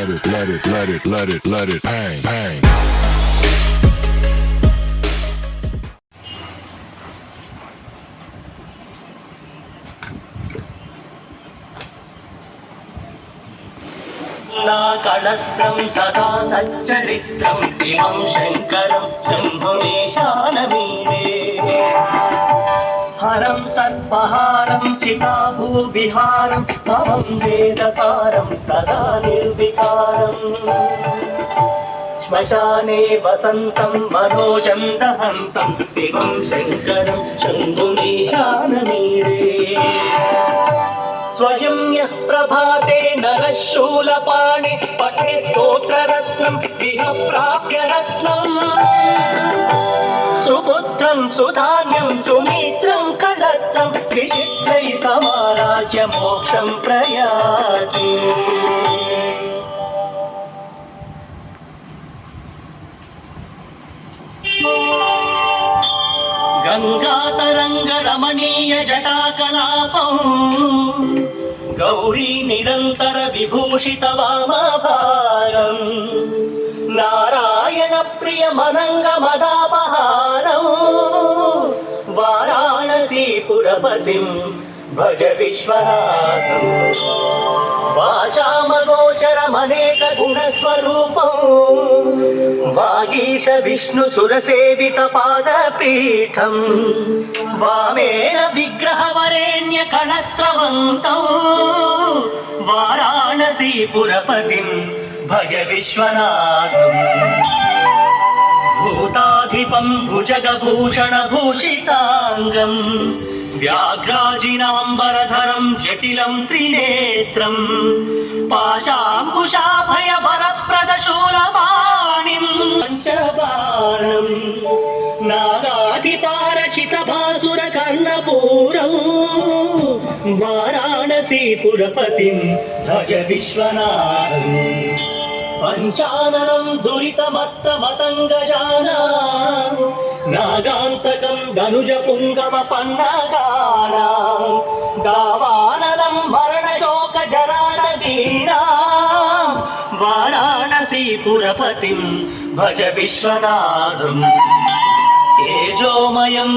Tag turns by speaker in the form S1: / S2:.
S1: let it bang, bang.
S2: కళత్రం సదా సచ్చరిత్రం శివం శంకరం శంభుమేశానమీడే హరం సర్పహారం చితాభూవిహారం పవం వేదకారం సదా నిర్వికారం శ్మశానే వసంతం మనోజం దహంతం శివం శంకరం శంభుమేశానమీడే स्वयं यः प्रभाते नरः शूलपाणि पठे स्तोत्ररत्नं इह प्राप्य रत्नम् सुपुत्रं सुधान्यं सुमित्रं कलत्रं विचित्रैः समाराज्य मोक्षं प्रयाति गंगातरंगरमणीय जटाकलापं गौरी निरंतर विभूषित वामभागं नारायण प्रिय मनंग मदापहारं वाराणसी पुरपतिं भज विश्वनाथं वाचामगोचरमनेक गुणस्वरूपं वागीश विष्णु सुरसेवित पादपीठं वामेन विग्रहवरेण्य कलत्रवन्तं वाराणसी पुरपतिं भज विश्वनाथं भूताधिपं भुजगभूषण भूषितांगं व्याघ्राजिनाम्बरधरं जटिलं त्रिनेत्रं पाशाङ्कुशाभयवरप्रदशूलपाणिं पञ्चबाणं नागाधिपारचितभासुरकर्णपूरं वाराणसीपुरपतिं भज विश्वनाथं पंचाननं दुरितमत्तमतङ्गजानां नागान्तकं धनुजपुङ्गमपन्नगानां दावानलं मरणशोकजराणवीनां वाराणसीपुरपतिं भज विश्वनाथं तेजोमयं